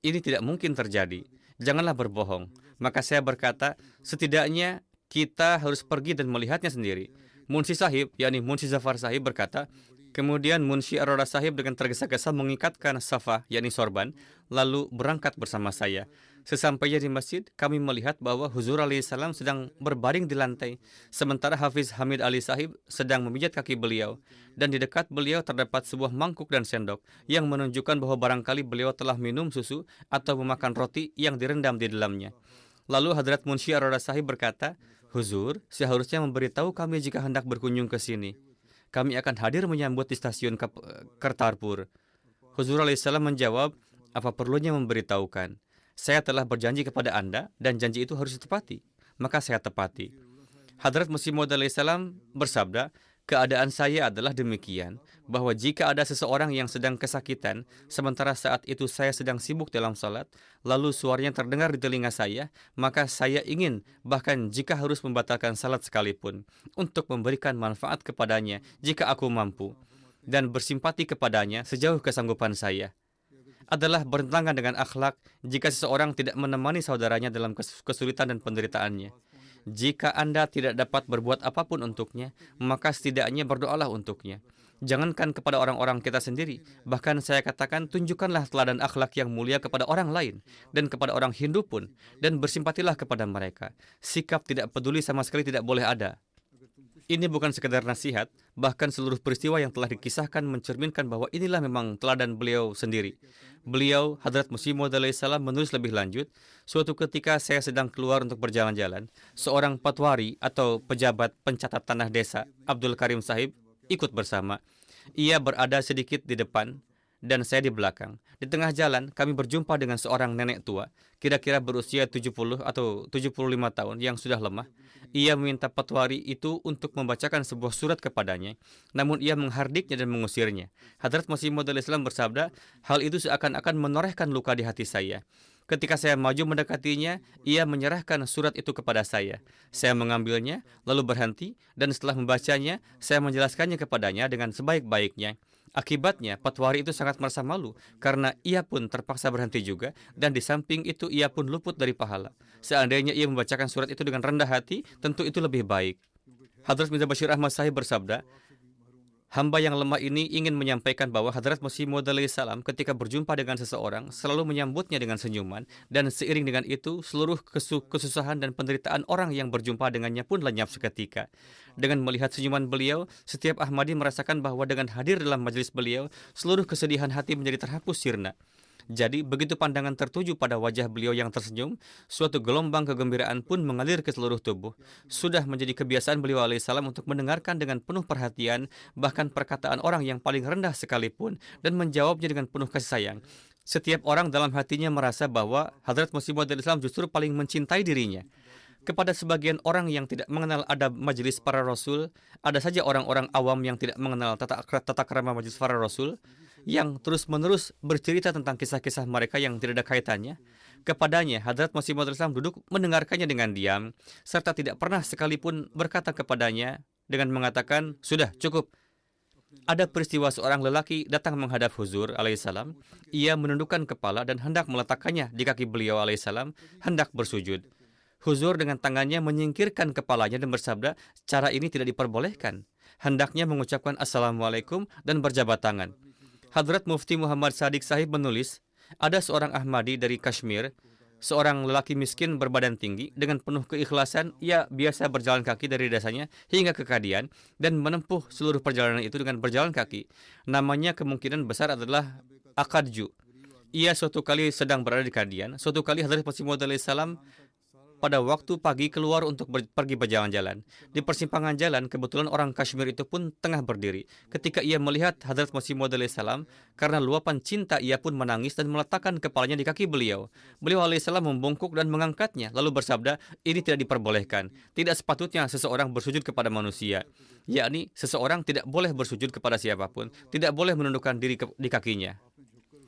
Speaker 2: Ini tidak mungkin terjadi. Janganlah berbohong." Maka saya berkata, "Setidaknya kita harus pergi dan melihatnya sendiri." Munshi Sahib, yakni Munshi Zafar Sahib berkata, kemudian Munshi Arora Sahib dengan tergesa-gesa mengikatkan safah, yakni sorban, lalu berangkat bersama saya. Sesampainya di masjid, kami melihat bahwa Huzur alaihissalam sedang berbaring di lantai, sementara Hafiz Hamid Ali Sahib sedang memijat kaki beliau, dan di dekat beliau terdapat sebuah mangkuk dan sendok yang menunjukkan bahwa barangkali beliau telah minum susu atau memakan roti yang direndam di dalamnya. Lalu Hadrat Munshi Arora Sahib berkata, "Huzur, seharusnya memberitahu kami jika hendak berkunjung ke sini. Kami akan hadir menyambut di stasiun Kartarpur." Huzur alaihissalam menjawab, "Apa perlunya memberitahukan? Saya telah berjanji kepada Anda dan janji itu harus ditepati." Maka saya tepati. Hadrat Masih Maud alaihissalam bersabda, "Keadaan saya adalah demikian, bahwa jika ada seseorang yang sedang kesakitan, sementara saat itu saya sedang sibuk dalam salat, lalu suaranya terdengar di telinga saya, maka saya ingin, bahkan jika harus membatalkan salat sekalipun, untuk memberikan manfaat kepadanya jika aku mampu, dan bersimpati kepadanya sejauh kesanggupan saya. Adalah bertentangan dengan akhlak jika seseorang tidak menemani saudaranya dalam kesulitan dan penderitaannya. Jika Anda tidak dapat berbuat apapun untuknya, maka setidaknya berdoalah untuknya. Jangankan kepada orang-orang kita sendiri, bahkan saya katakan tunjukkanlah teladan akhlak yang mulia kepada orang lain dan kepada orang Hindu pun, dan bersimpatilah kepada mereka. Sikap tidak peduli sama sekali tidak boleh ada." Ini bukan sekedar nasihat, bahkan seluruh peristiwa yang telah dikisahkan mencerminkan bahwa inilah memang teladan beliau sendiri. Beliau, Hadrat Masih Maud alaihissalam menulis lebih lanjut, "Suatu ketika saya sedang keluar untuk berjalan-jalan, seorang patwari atau pejabat pencatat tanah desa, Abdul Karim Sahib, ikut bersama. Ia berada sedikit di depan dan saya di belakang. Di tengah jalan, kami berjumpa dengan seorang nenek tua, kira-kira berusia 70 atau 75 tahun yang sudah lemah. Ia meminta petwari itu untuk membacakan sebuah surat kepadanya, namun ia menghardiknya dan mengusirnya. Hadrat Masih Maud Islam bersabda, hal itu seakan-akan menorehkan luka di hati saya. Ketika saya maju mendekatinya, ia menyerahkan surat itu kepada saya. Saya mengambilnya, lalu berhenti, dan setelah membacanya, saya menjelaskannya kepadanya dengan sebaik-baiknya. Akibatnya, petwari itu sangat merasa malu, karena ia pun terpaksa berhenti juga, dan di samping itu ia pun luput dari pahala. Seandainya ia membacakan surat itu dengan rendah hati, tentu itu lebih baik. Hadrat Mirza Bashir Ahmad Sahib bersabda, hamba yang lemah ini ingin menyampaikan bahwa Hadrat Masih Maud salam ketika berjumpa dengan seseorang selalu menyambutnya dengan senyuman, dan seiring dengan itu seluruh kesusahan dan penderitaan orang yang berjumpa dengannya pun lenyap seketika. Dengan melihat senyuman beliau, setiap Ahmadi merasakan bahwa dengan hadir dalam majelis beliau, seluruh kesedihan hati menjadi terhapus sirna. Jadi, begitu pandangan tertuju pada wajah beliau yang tersenyum, suatu gelombang kegembiraan pun mengalir ke seluruh tubuh. Sudah menjadi kebiasaan beliau alaihissalam untuk mendengarkan dengan penuh perhatian, bahkan perkataan orang yang paling rendah sekalipun, dan menjawabnya dengan penuh kasih sayang. Setiap orang dalam hatinya merasa bahwa Hadrat Masih Maud Islam justru paling mencintai dirinya. Kepada sebagian orang yang tidak mengenal adab majelis para rasul, ada saja orang-orang awam yang tidak mengenal tata krama majelis para rasul, yang terus-menerus bercerita tentang kisah-kisah mereka yang tidak ada kaitannya. Kepadanya, Hadrat Masih Maud Islam duduk mendengarkannya dengan diam, serta tidak pernah sekalipun berkata kepadanya dengan mengatakan, sudah, cukup. Ada peristiwa seorang lelaki datang menghadap Huzur alaihissalam. Ia menundukkan kepala dan hendak meletakkannya di kaki beliau alaihissalam, hendak bersujud. Huzur dengan tangannya menyingkirkan kepalanya dan bersabda, cara ini tidak diperbolehkan. Hendaknya mengucapkan Assalamualaikum dan berjabat tangan. Hadrat Mufti Muhammad Sadiq Sahib menulis, ada seorang Ahmadi dari Kashmir, seorang lelaki miskin berbadan tinggi, dengan penuh keikhlasan, ia biasa berjalan kaki dari desanya hingga ke Kadian, dan menempuh seluruh perjalanan itu dengan berjalan kaki. Namanya kemungkinan besar adalah Akadju. Ia suatu kali sedang berada di Kadian, suatu kali Hadrat Masih Maud salam pada waktu pagi keluar untuk pergi berjalan-jalan. Di persimpangan jalan, kebetulan orang Kashmir itu pun tengah berdiri. Ketika ia melihat Hadrat Masih Maud salam, karena luapan cinta ia pun menangis dan meletakkan kepalanya di kaki beliau. Beliau alaihissalam membungkuk dan mengangkatnya, lalu bersabda, ini tidak diperbolehkan. Tidak sepatutnya seseorang bersujud kepada manusia. Yakni, seseorang tidak boleh bersujud kepada siapapun, tidak boleh menundukkan diri di kakinya.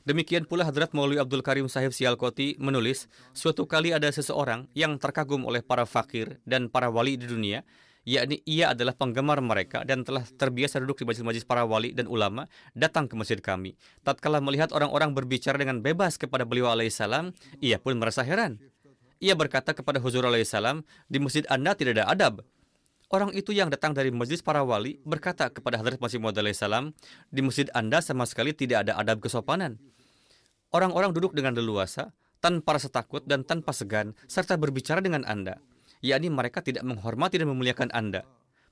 Speaker 2: Demikian pula Hadrat Maulwi Abdul Karim Sahib Sialkoti menulis, suatu kali ada seseorang yang terkagum oleh para fakir dan para wali di dunia, yakni ia adalah penggemar mereka dan telah terbiasa duduk di majlis-majlis para wali dan ulama, datang ke masjid kami. Tatkala melihat orang-orang berbicara dengan bebas kepada beliau alaihissalam, ia pun merasa heran. Ia berkata kepada Huzur alaihissalam, di masjid Anda tidak ada adab. Orang itu yang datang dari majlis para wali berkata kepada Hadrat Masih Maud alaihissalam, di masjid Anda sama sekali tidak ada adab kesopanan. Orang-orang duduk dengan leluasa, tanpa rasa takut dan tanpa segan, serta berbicara dengan Anda. Yakni mereka tidak menghormati dan memuliakan Anda.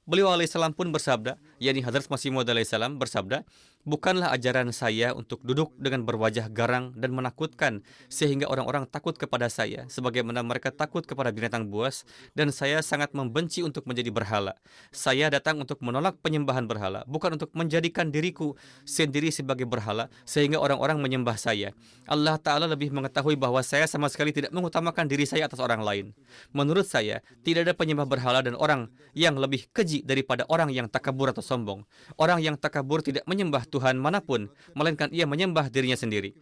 Speaker 2: Beliau alaihissalam pun bersabda, yakni Hadrat Masih Maud alaihissalam bersabda, bukanlah ajaran saya untuk duduk dengan berwajah garang dan menakutkan sehingga orang-orang takut kepada saya sebagaimana mereka takut kepada binatang buas, dan saya sangat membenci untuk menjadi berhala. Saya datang untuk menolak penyembahan berhala, bukan untuk menjadikan diriku sendiri sebagai berhala sehingga orang-orang menyembah saya. Allah Ta'ala lebih mengetahui bahwa saya sama sekali tidak mengutamakan diri saya atas orang lain. Menurut saya, tidak ada penyembah berhala dan orang yang lebih keji daripada orang yang takabur atau sombong. Orang yang takabur tidak menyembah Tuhan manapun, melainkan ia menyembah dirinya sendiri.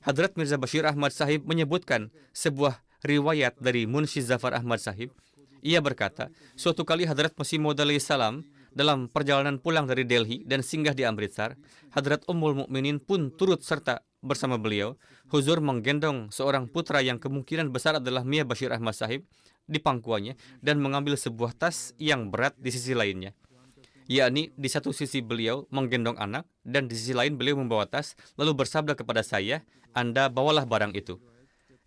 Speaker 2: Hadrat Mirza Bashir Ahmad Sahib menyebutkan sebuah riwayat dari Munshi Zafar Ahmad Sahib. Ia berkata, suatu kali Hadrat Masih Maud salam dalam perjalanan pulang dari Delhi dan singgah di Amritsar, Hadrat Ummul Mukminin pun turut serta bersama beliau. Huzur menggendong seorang putra yang kemungkinan besar adalah Mia Bashir Ahmad Sahib di pangkuannya dan mengambil sebuah tas yang berat di sisi lainnya. Yakni di satu sisi beliau menggendong anak dan di sisi lain beliau membawa tas, lalu bersabda kepada saya, Anda bawalah barang itu.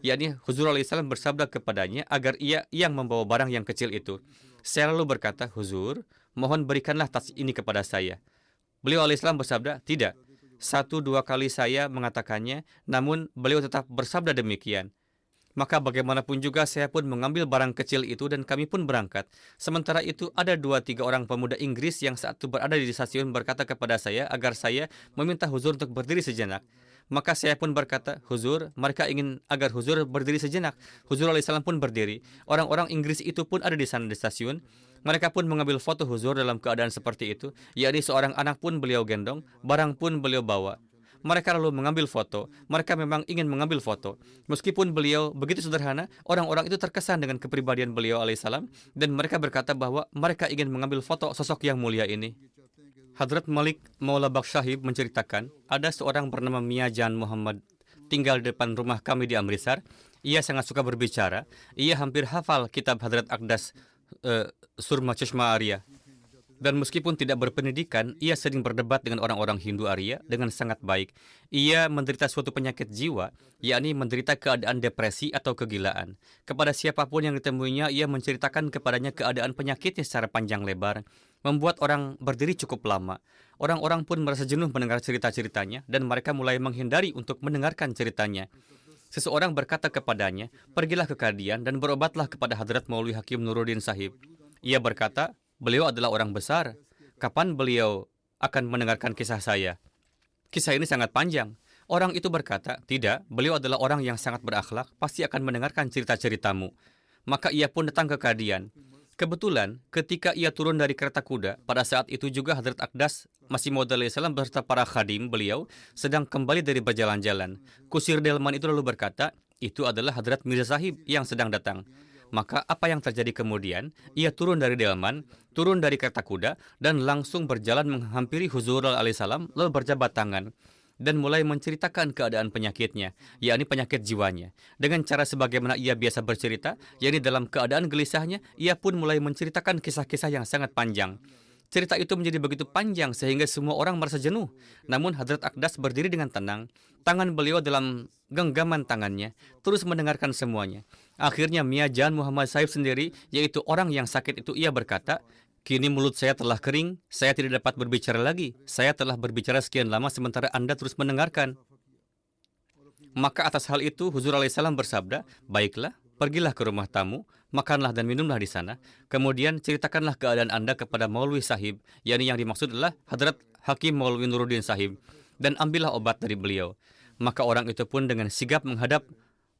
Speaker 2: Yakni Huzur alaihissalam bersabda kepadanya agar ia yang membawa barang yang kecil itu. Saya lalu berkata, Huzur, mohon berikanlah tas ini kepada saya. Beliau alaihissalam bersabda, tidak. 1-2 kali saya mengatakannya, namun beliau tetap bersabda demikian. Maka bagaimanapun juga saya pun mengambil barang kecil itu dan kami pun berangkat. Sementara itu ada 2-3 orang pemuda Inggris yang saat itu berada di stasiun berkata kepada saya agar saya meminta Huzur untuk berdiri sejenak. Maka saya pun berkata, Huzur, mereka ingin agar Huzur berdiri sejenak. Huzur alaihissalam pun berdiri. Orang-orang Inggris itu pun ada di sana di stasiun. Mereka pun mengambil foto Huzur dalam keadaan seperti itu, yakni seorang anak pun beliau gendong, barang pun beliau bawa. Mereka lalu mengambil foto. Mereka memang ingin mengambil foto. Meskipun beliau begitu sederhana, orang-orang itu terkesan dengan kepribadian beliau alaihissalam, dan mereka berkata bahwa mereka ingin mengambil foto sosok yang mulia ini. Hadrat Malik Maula Bakshahib menceritakan, ada seorang bernama Mia Jan Muhammad tinggal di depan rumah kami di Amritsar. Ia sangat suka berbicara. Ia hampir hafal kitab Hadrat Aqdas Surma Chashma Arya. Dan meskipun tidak berpendidikan, ia sering berdebat dengan orang-orang Hindu Arya dengan sangat baik. Ia menderita suatu penyakit jiwa, yakni menderita keadaan depresi atau kegilaan. Kepada siapapun yang ditemuinya, ia menceritakan kepadanya keadaan penyakitnya secara panjang lebar, membuat orang berdiri cukup lama. Orang-orang pun merasa jenuh mendengar cerita-ceritanya, dan mereka mulai menghindari untuk mendengarkan ceritanya. Seseorang berkata kepadanya, pergilah ke Kadian dan berobatlah kepada Hadrat Maulwi Hakim Nuruddin Sahib. Ia berkata, beliau adalah orang besar. Kapan beliau akan mendengarkan kisah saya? Kisah ini sangat panjang. Orang itu berkata, tidak, beliau adalah orang yang sangat berakhlak, pasti akan mendengarkan cerita-ceritamu. Maka ia pun datang ke Kadian. Kebetulan, ketika ia turun dari kereta kuda, pada saat itu juga Hadrat Aqdas Masih Maud alaihissalam beserta para khadim beliau sedang kembali dari berjalan-jalan. Kusir Delman itu lalu berkata, itu adalah Hadrat Mirza Sahib yang sedang datang. Maka apa yang terjadi kemudian? Ia turun dari delman, turun dari kereta kuda, dan langsung berjalan menghampiri Huzur alaihissalam, lalu berjabat tangan, dan mulai menceritakan keadaan penyakitnya, yakni penyakit jiwanya. Dengan cara sebagaimana ia biasa bercerita, yakni dalam keadaan gelisahnya, ia pun mulai menceritakan kisah-kisah yang sangat panjang. Cerita itu menjadi begitu panjang sehingga semua orang merasa jenuh. Namun Hadrat Aqdas berdiri dengan tenang, tangan beliau dalam genggaman tangannya, terus mendengarkan semuanya. Akhirnya Mia Jan Muhammad Sahib sendiri, yaitu orang yang sakit itu, ia berkata, kini mulut saya telah kering, saya tidak dapat berbicara lagi. Saya telah berbicara sekian lama sementara Anda terus mendengarkan. Maka atas hal itu Huzur alaihissalam bersabda, baiklah, pergilah ke rumah tamu, makanlah dan minumlah di sana. Kemudian ceritakanlah keadaan Anda kepada Maulwi Sahib, yakni yang dimaksud adalah Hadrat Hakim Maulwi Nuruddin Sahib, dan ambillah obat dari beliau. Maka orang itu pun dengan sigap menghadap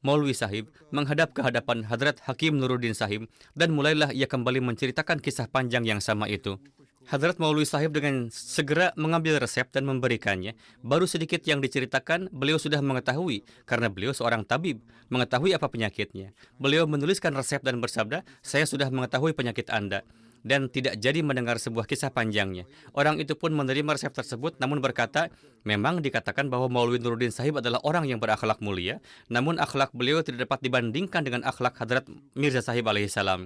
Speaker 2: Maulwi Sahib, menghadap ke hadapan Hadrat Hakim Nuruddin Sahib, dan mulailah ia kembali menceritakan kisah panjang yang sama itu. Hadrat Maulwi Sahib dengan segera mengambil resep dan memberikannya. Baru sedikit yang diceritakan, beliau sudah mengetahui, karena beliau seorang tabib, mengetahui apa penyakitnya. Beliau menuliskan resep dan bersabda, saya sudah mengetahui penyakit Anda, dan tidak jadi mendengar sebuah kisah panjangnya. Orang itu pun menerima resep tersebut, namun berkata, memang dikatakan bahwa Maulwi Nuruddin Sahib adalah orang yang berakhlak mulia, namun akhlak beliau tidak dapat dibandingkan dengan akhlak Hadrat Mirza Sahib alaihissalam.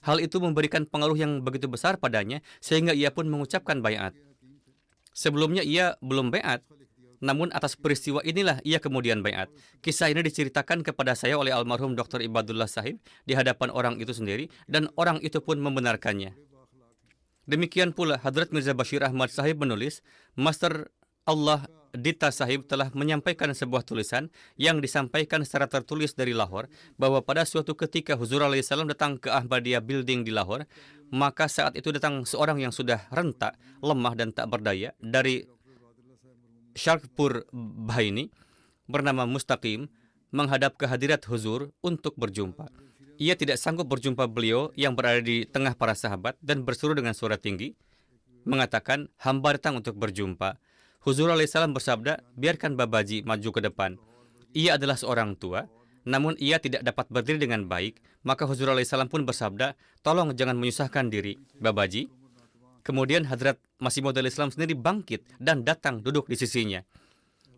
Speaker 2: Hal itu memberikan pengaruh yang begitu besar padanya, sehingga ia pun mengucapkan baiat. Sebelumnya ia belum baiat, namun atas peristiwa inilah ia kemudian baiat. Kisah ini diceritakan kepada saya oleh almarhum Dr. Ibadullah Sahib di hadapan orang itu sendiri, dan orang itu pun membenarkannya. Demikian pula Hadrat Mirza Bashir Ahmad Sahib menulis, Master Allah Dita Sahib telah menyampaikan sebuah tulisan yang disampaikan secara tertulis dari Lahore, bahwa pada suatu ketika Huzur alaihissalam datang ke Ahmadiyya Building di Lahore, maka saat itu datang seorang yang sudah rentak, lemah dan tak berdaya dari Sharkpur Bahini, bernama Mustaqim, menghadap ke hadirat Huzur untuk berjumpa. Ia tidak sanggup berjumpa beliau yang berada di tengah para sahabat dan berseru dengan suara tinggi, mengatakan, hamba datang untuk berjumpa. Huzur alaihissalam bersabda, biarkan Babaji maju ke depan. Ia adalah seorang tua, namun ia tidak dapat berdiri dengan baik. Maka Huzur alaihissalam pun bersabda, tolong jangan menyusahkan diri, Babaji. Kemudian Hadrat Masih Maud alaihissalam sendiri bangkit dan datang duduk di sisinya.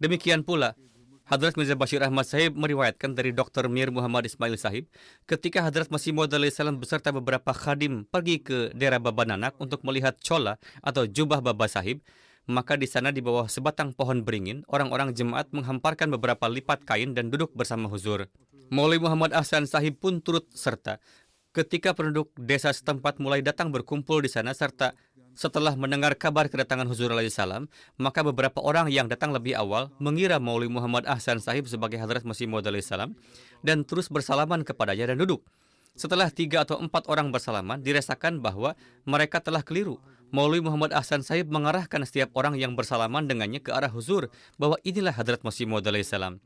Speaker 2: Demikian pula, Hadrat Mirza Bashir Ahmad Sahib meriwayatkan dari Dr. Mir Muhammad Ismail Sahib, ketika Hadrat Masih Maud alaihissalam beserta beberapa khadim pergi ke daerah Baba Nanak untuk melihat chola atau jubah Baba Sahib, maka di sana di bawah sebatang pohon beringin, orang-orang jemaat menghamparkan beberapa lipat kain dan duduk bersama Huzur. Maulwi Muhammad Ahsan Sahib pun turut serta. Ketika penduduk desa setempat mulai datang berkumpul di sana serta Setelah mendengar kabar kedatangan Huzur alaihissalam, maka beberapa orang yang datang lebih awal mengira Maulwi Muhammad Ahsan Sahib sebagai Hadrat Masih Maud alaihissalam dan terus bersalaman kepadanya dan duduk. Setelah 3 atau 4 orang bersalaman, dirasakan bahwa mereka telah keliru. Maulwi Muhammad Ahsan Sahib mengarahkan setiap orang yang bersalaman dengannya ke arah Huzur bahwa inilah Hadrat Masih Maud alaihissalam.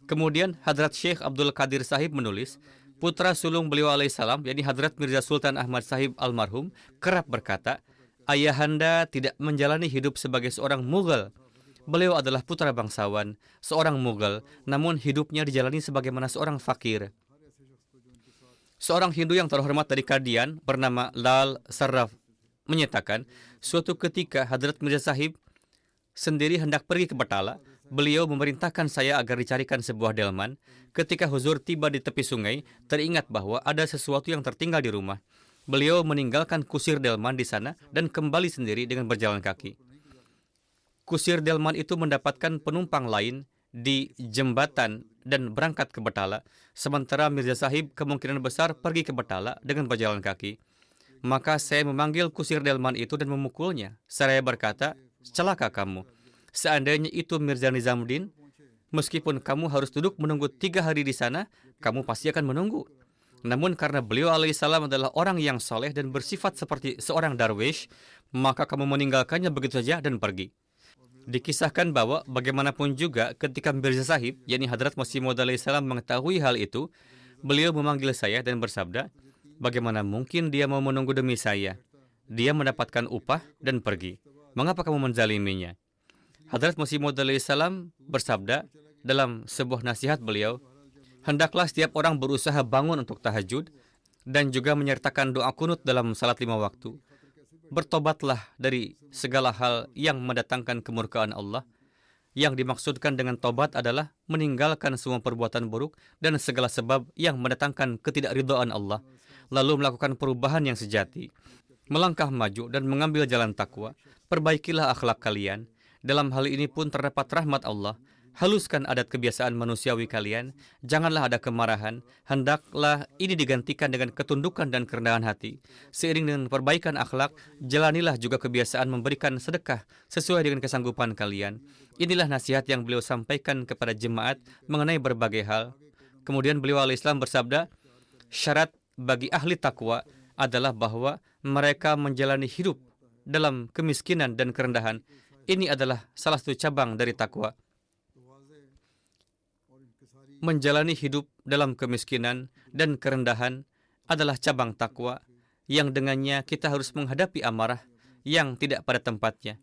Speaker 2: Kemudian Hadrat Syekh Abdul Qadir Sahib menulis, putra sulung beliau alaihissalam, yakni Hadrat Mirza Sultan Ahmad Sahib almarhum, kerap berkata, ayahanda tidak menjalani hidup sebagai seorang Mughal. Beliau adalah putra bangsawan, seorang Mughal, namun hidupnya dijalani sebagaimana seorang fakir. Seorang Hindu yang terhormat dari Kadian bernama Lal Sarraf menyatakan, suatu ketika Hadrat Mirza Sahib sendiri hendak pergi ke Batala. Beliau memerintahkan saya agar dicarikan sebuah delman. Ketika Huzur tiba di tepi sungai, teringat bahwa ada sesuatu yang tertinggal di rumah. Beliau meninggalkan kusir delman di sana dan kembali sendiri dengan berjalan kaki. Kusir delman itu mendapatkan penumpang lain di jembatan dan berangkat ke Batala, sementara Mirza Sahib kemungkinan besar pergi ke Batala dengan berjalan kaki. Maka saya memanggil kusir delman itu dan memukulnya. Saya berkata, celaka kamu. Seandainya itu Mirza Nizamuddin, meskipun kamu harus duduk menunggu 3 hari di sana, kamu pasti akan menunggu. Namun karena beliau alaihissalam adalah orang yang soleh dan bersifat seperti seorang darwish, maka kamu meninggalkannya begitu saja dan pergi. Dikisahkan bahwa bagaimanapun juga ketika Mirza Sahib, yakni Hadrat Masih Maud alaihissalam mengetahui hal itu, beliau memanggil saya dan bersabda, bagaimana mungkin dia mau menunggu demi saya? Dia mendapatkan upah dan pergi. Mengapa kamu menzaliminya? Hadrat Masih Maud alaihissalam bersabda dalam sebuah nasihat beliau, hendaklah setiap orang berusaha bangun untuk tahajud dan juga menyertakan doa kunut dalam salat 5 waktu. Bertobatlah dari segala hal yang mendatangkan kemurkaan Allah. Yang dimaksudkan dengan tobat adalah meninggalkan semua perbuatan buruk dan segala sebab yang mendatangkan ketidakridhaan Allah, lalu melakukan perubahan yang sejati. Melangkah maju dan mengambil jalan takwa. Perbaikilah akhlak kalian. Dalam hal ini pun terdapat rahmat Allah. Haluskan adat kebiasaan manusiawi kalian. Janganlah ada kemarahan. Hendaklah ini digantikan dengan ketundukan dan kerendahan hati. Seiring dengan perbaikan akhlak, jalanilah juga kebiasaan memberikan sedekah sesuai dengan kesanggupan kalian. Inilah nasihat yang beliau sampaikan kepada jemaat mengenai berbagai hal. Kemudian beliau alaihissalam bersabda, syarat bagi ahli takwa adalah bahwa mereka menjalani hidup dalam kemiskinan dan kerendahan. Ini adalah salah satu cabang dari takwa. Menjalani hidup dalam kemiskinan dan kerendahan adalah cabang takwa yang dengannya kita harus menghadapi amarah yang tidak pada tempatnya.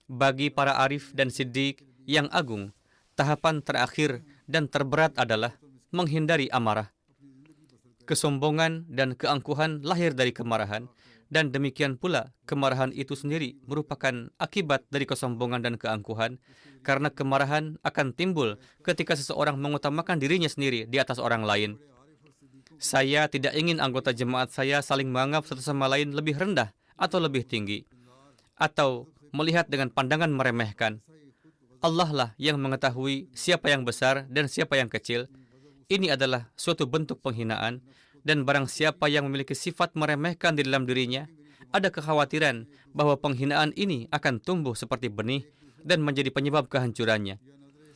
Speaker 2: Bagi para arif dan siddiq yang agung, tahapan terakhir dan terberat adalah menghindari amarah. Kesombongan dan keangkuhan lahir dari kemarahan, dan demikian pula kemarahan itu sendiri merupakan akibat dari kesombongan dan keangkuhan, karena kemarahan akan timbul ketika seseorang mengutamakan dirinya sendiri di atas orang lain. Saya tidak ingin anggota jemaat saya saling menganggap satu sama lain lebih rendah atau lebih tinggi, atau melihat dengan pandangan meremehkan. Allah lah yang mengetahui siapa yang besar dan siapa yang kecil. Ini adalah suatu bentuk penghinaan, dan barang siapa yang memiliki sifat meremehkan di dalam dirinya, ada kekhawatiran bahwa penghinaan ini akan tumbuh seperti benih dan menjadi penyebab kehancurannya.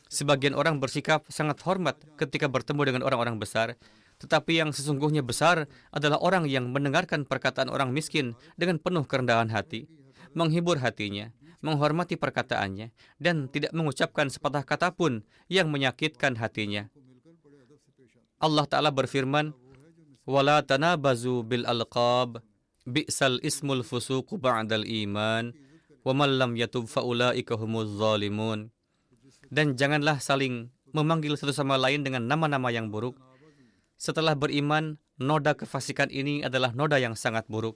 Speaker 2: Sebagian orang bersikap sangat hormat ketika bertemu dengan orang-orang besar, tetapi yang sesungguhnya besar adalah orang yang mendengarkan perkataan orang miskin dengan penuh kerendahan hati, menghibur hatinya, menghormati perkataannya, dan tidak mengucapkan sepatah kata pun yang menyakitkan hatinya. Allah Ta'ala berfirman, وَلَا تَنَابَزُوا بِالْأَلْقَابِ بِئْسَ الْإِسْمُ الْفُسُوقُ بَعْدَ الْإِيمَانِ وَمَنْ لَمْ يَتُبْ فَأُولَٰئِكَ هُمُ الظَّالِمُونَ. Dan janganlah saling memanggil satu sama lain dengan nama-nama yang buruk. Setelah beriman, noda kefasikan ini adalah noda yang sangat buruk.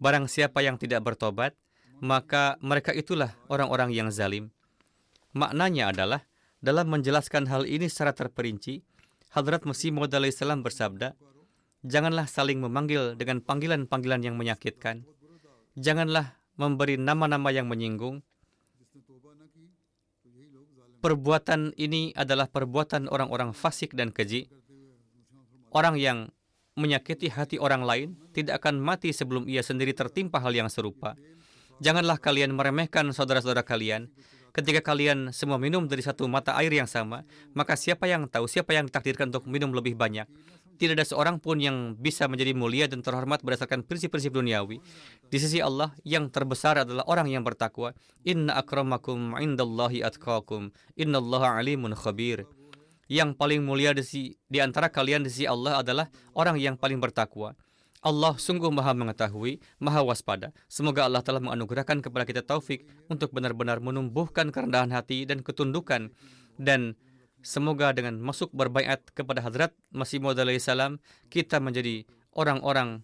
Speaker 2: Barang siapa yang tidak bertobat, maka mereka itulah orang-orang yang zalim. Maknanya adalah, dalam menjelaskan hal ini secara terperinci, Hadrat Masih Maud alaihissalam bersabda, janganlah saling memanggil dengan panggilan-panggilan yang menyakitkan. Janganlah memberi nama-nama yang menyinggung. Perbuatan ini adalah perbuatan orang-orang fasik dan keji. Orang yang menyakiti hati orang lain tidak akan mati sebelum ia sendiri tertimpa hal yang serupa. Janganlah kalian meremehkan saudara-saudara kalian. Ketika kalian semua minum dari satu mata air yang sama, maka siapa yang tahu siapa yang ditakdirkan untuk minum lebih banyak? Tidak ada seorang pun yang bisa menjadi mulia dan terhormat berdasarkan prinsip-prinsip duniawi. Di sisi Allah, yang terbesar adalah orang yang bertakwa. Inna akramakum indallahi atqakum. Innallaha alimun khabir. Yang paling mulia di antara kalian di sisi Allah adalah orang yang paling bertakwa. Allah sungguh maha mengetahui, maha waspada. Semoga Allah telah menganugerahkan kepada kita taufik untuk benar-benar menumbuhkan kerendahan hati dan ketundukan. Dan semoga dengan masuk berbaiat kepada Hadrat Masih Maud alaihi salam, kita menjadi orang-orang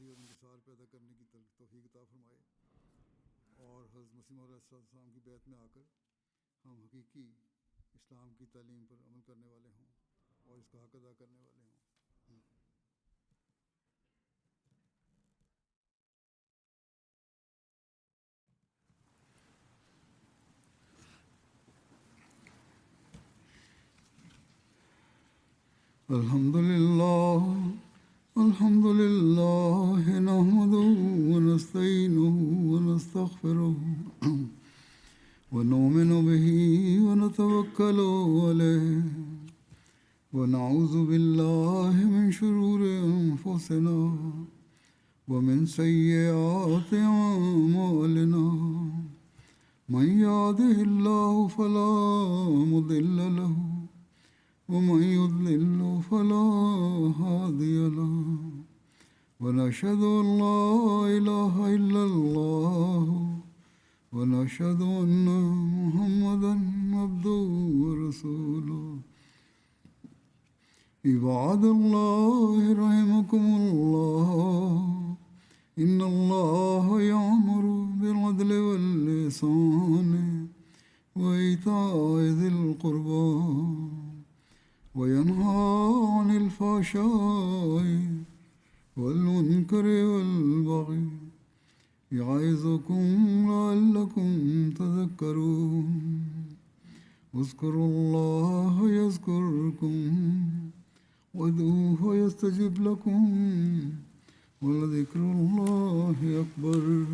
Speaker 1: Alhamdulillah nahmaduhu wa nasta'inuhu wa nastaghfiruh wa nu'minu bihi wa natawakkalu alayh wa na'udzu billahi min shururi anfusina wa min sayyiati a'malina man yahdihillahu fala mudilla lahu ومن يضلل فلا هادي له ونشهد أن لا إله إلا الله ونشهد أن محمدا عبده ورسوله عباد الله رحمكم الله إن الله يأمر بالعدل والإحسان وإيتاء ذي القربى وينهى عن الفحشاء والمنكر والبغي يعظكم لعلكم تذكرون اذكروا الله يذكركم وادعوه يستجب لكم ولذكر الله أكبر